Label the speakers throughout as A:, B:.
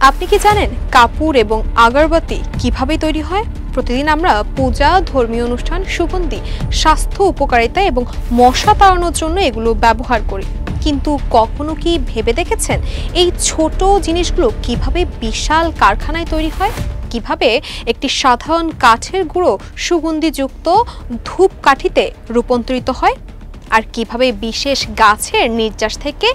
A: আপনি কি জানেন কাপুর এবং আগরবাতি কিভাবে তৈরি হয়? প্রতিদিন আমরা পূজা, ধর্মীয় অনুষ্ঠান, সুগন্ধি, স্বাস্থ্য উপকারিতা এবং মশা তাড়ানোর জন্য এগুলো ব্যবহার করি। কিন্তু কখনো কি ভেবে দেখেছেন এই ছোট জিনিসগুলো কিভাবে বিশাল কারখানায় তৈরি হয়? কিভাবে একটি সাধারণ কাঠের গুঁড়ো সুগন্ধিযুক্ত ধূপকাঠিতে রূপান্তরিত হয়? আর কিভাবে বিশেষ গাছের নির্যাস থেকে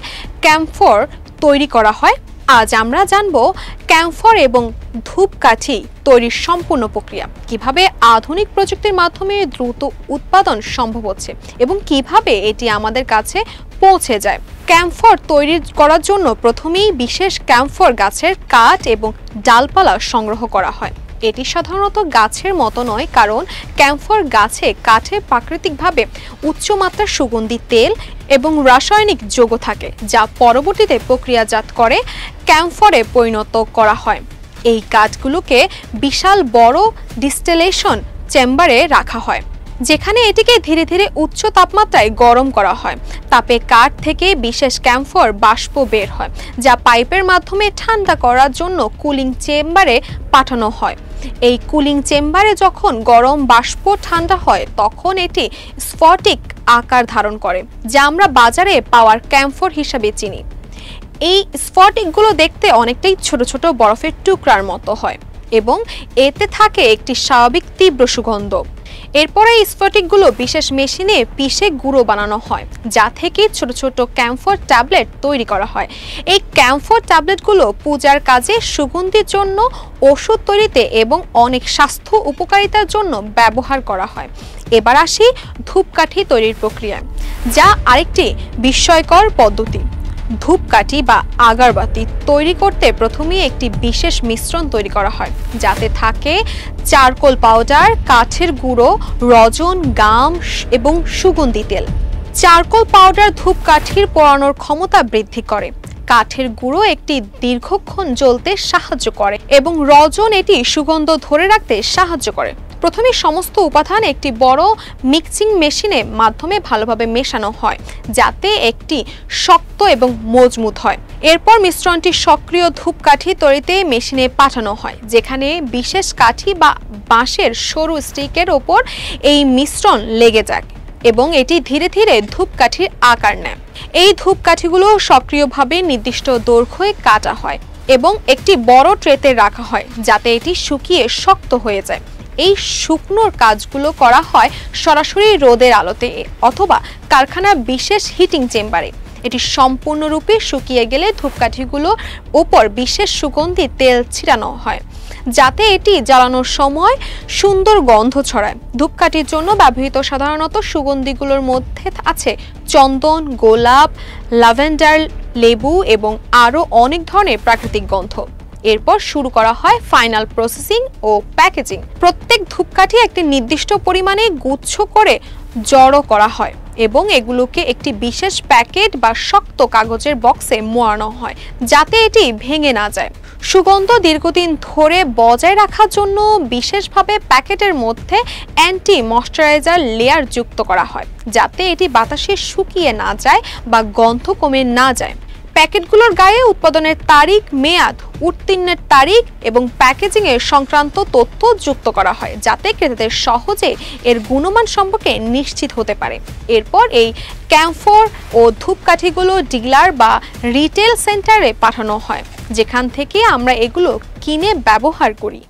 A: ক্যাম্ফর তৈরি করা হয়? আজ আমরা জানবো ক্যাম্ফর এবং ধূপকাঠি তৈরির সম্পূর্ণ প্রক্রিয়া, কিভাবে আধুনিক প্রযুক্তির মাধ্যমে দ্রুত উৎপাদন সম্ভব হচ্ছে এবং কিভাবে এটি আমাদের কাছে পৌঁছে যায়। ক্যাম্ফর তৈরি করার জন্য প্রথমেই বিশেষ ক্যাম্ফর গাছের কাঠ এবং ডালপালা সংগ্রহ করা হয়। এটি সাধারণত গাছের মতো নয়, কারণ ক্যাম্ফর গাছে কাঠে প্রাকৃতিকভাবে উচ্চমাত্রার সুগন্ধি তেল এবং রাসায়নিক যৌগ থাকে, যা পরবর্তীতে প্রক্রিয়াজাত করে ক্যাম্ফরে পরিণত করা হয়। এই কাঠগুলোকে বিশাল বড় ডিস্টিলেশন চেম্বারে রাখা হয়, যেখানে এটিকে ধীরে ধীরে উচ্চ তাপমাত্রায় গরম করা হয়। তাপে কাঠ থেকে বিশেষ ক্যাম্ফর বাষ্প বের হয়, যা পাইপের মাধ্যমে ঠান্ডা করার জন্য কুলিং চেম্বারে পাঠানো হয়। এই কুলিং চেম্বারে যখন গরম বাষ্প ঠান্ডা হয়, তখন এটি স্ফটিক আকার ধারণ করে, যা আমরা বাজারে পাওয়ার ক্যাম্ফর হিসাবে চিনি। এই স্ফটিকগুলো দেখতে অনেকটাই ছোট ছোট বরফের টুকরার মতো হয় এবং এতে থাকে একটি স্বাভাবিক তীব্র সুগন্ধ। এরপরে এই স্ফটিকগুলো বিশেষ মেশিনে পিষে গুঁড়ো বানানো হয়, যা থেকে ছোট ছোট ক্যাম্ফর ট্যাবলেট তৈরি করা হয়। এই ক্যাম্ফর ট্যাবলেটগুলো পূজার কাজে, সুগন্ধির জন্য, ওষুধ তৈরিতে এবং অনেক স্বাস্থ্য উপকারিতার জন্য ব্যবহার করা হয়। এবার আসি ধূপকাঠি তৈরির প্রক্রিয়ায়, যা আরেকটি বিস্ময়কর পদ্ধতি। ধূপকাঠি বা আগরবাতি তৈরি করতে প্রথমেই একটি বিশেষ মিশ্রণ তৈরি করা হয়, যাতে থাকে চারকোল পাউডার, কাঠের গুঁড়ো, রজন, গাম এবং সুগন্ধি তেল। চারকোল পাউডার ধূপকাঠির পোড়ানোর ক্ষমতা বৃদ্ধি করে, কাঠের গুঁড়ো একটি দীর্ঘক্ষণ জ্বলতে সাহায্য করে এবং রজন এটি সুগন্ধ ধরে রাখতে সাহায্য করে। প্রথমে সমস্ত উপাদান একটি বড় মিক্সিং মেশিনের মাধ্যমে ভালোভাবে মেশানো হয়, যাতে একটি শক্ত এবং মজবুত হয়। এরপর মিশ্রণটি সক্রিয় ধূপকাঠি তৈরিতে মেশিনে পাঠানো হয়, যেখানে বিশেষ কাঠি বা বাঁশের সরু স্টিকের ওপর এই মিশ্রণ লেগে যায় এবং এটি ধীরে ধীরে ধূপকাঠির আকার নেয়। এই ধূপকাঠিগুলো সক্রিয়ভাবে নির্দিষ্ট দৈর্ঘ্যে কাটা হয় এবং একটি বড় ট্রেতে রাখা হয়, যাতে এটি শুকিয়ে শক্ত হয়ে যায়। এই শুকনোর কাজগুলো করা হয় সরাসরি রোদের আলোতে অথবা কারখানার বিশেষ হিটিং চেম্বারে। এটি সম্পূর্ণরূপে শুকিয়ে গেলে ধূপকাঠিগুলোর উপর বিশেষ সুগন্ধি তেল ছিটানো হয়, যাতে এটি জ্বালানোর সময় সুন্দর গন্ধ ছড়ায়। ধূপকাঠির জন্য ব্যবহৃত সাধারণত সুগন্ধিগুলোর মধ্যে আছে চন্দন, গোলাপ, ল্যাভেন্ডার, লেবু এবং আরও অনেক ধরনের প্রাকৃতিক গন্ধ। এরপর শুরু করা হয় ফাইনাল প্রসেসিং ও প্যাকেজিং। প্রত্যেক ধূপকাঠি একটি নির্দিষ্ট পরিমাণে গুচ্ছ করে জড়ো করা হয় এবং এগুলোকে একটি বিশেষ প্যাকেট বা শক্ত কাগজের বক্সে মোড়ানো হয়, যাতে এটি ভেঙে না যায়। সুগন্ধ দীর্ঘদিন ধরে বজায় রাখার জন্য বিশেষভাবে প্যাকেটের মধ্যে অ্যান্টি ময়েশ্চারাইজার লেয়ার যুক্ত করা হয়, যাতে এটি বাতাসে শুকিয়ে না যায় বা গন্ধ কমে না যায়। প্যাকেটগুলোর গায়ে উৎপাদনের তারিখ, মেয়াদ, উত্তীর্ণের তারিখ এবং প্যাকেজিং এর সংক্রান্ত তথ্য যুক্ত করা হয়, যাতে ক্রেতাদের সহজে এর গুণমান সম্পর্কে নিশ্চিত হতে পারে। এরপর এই ক্যাম্ফর ও ধূপকাঠিগুলো ডিলার বা রিটেল সেন্টারে পাঠানো হয়, যেখান থেকে আমরা এগুলো কিনে ব্যবহার করি।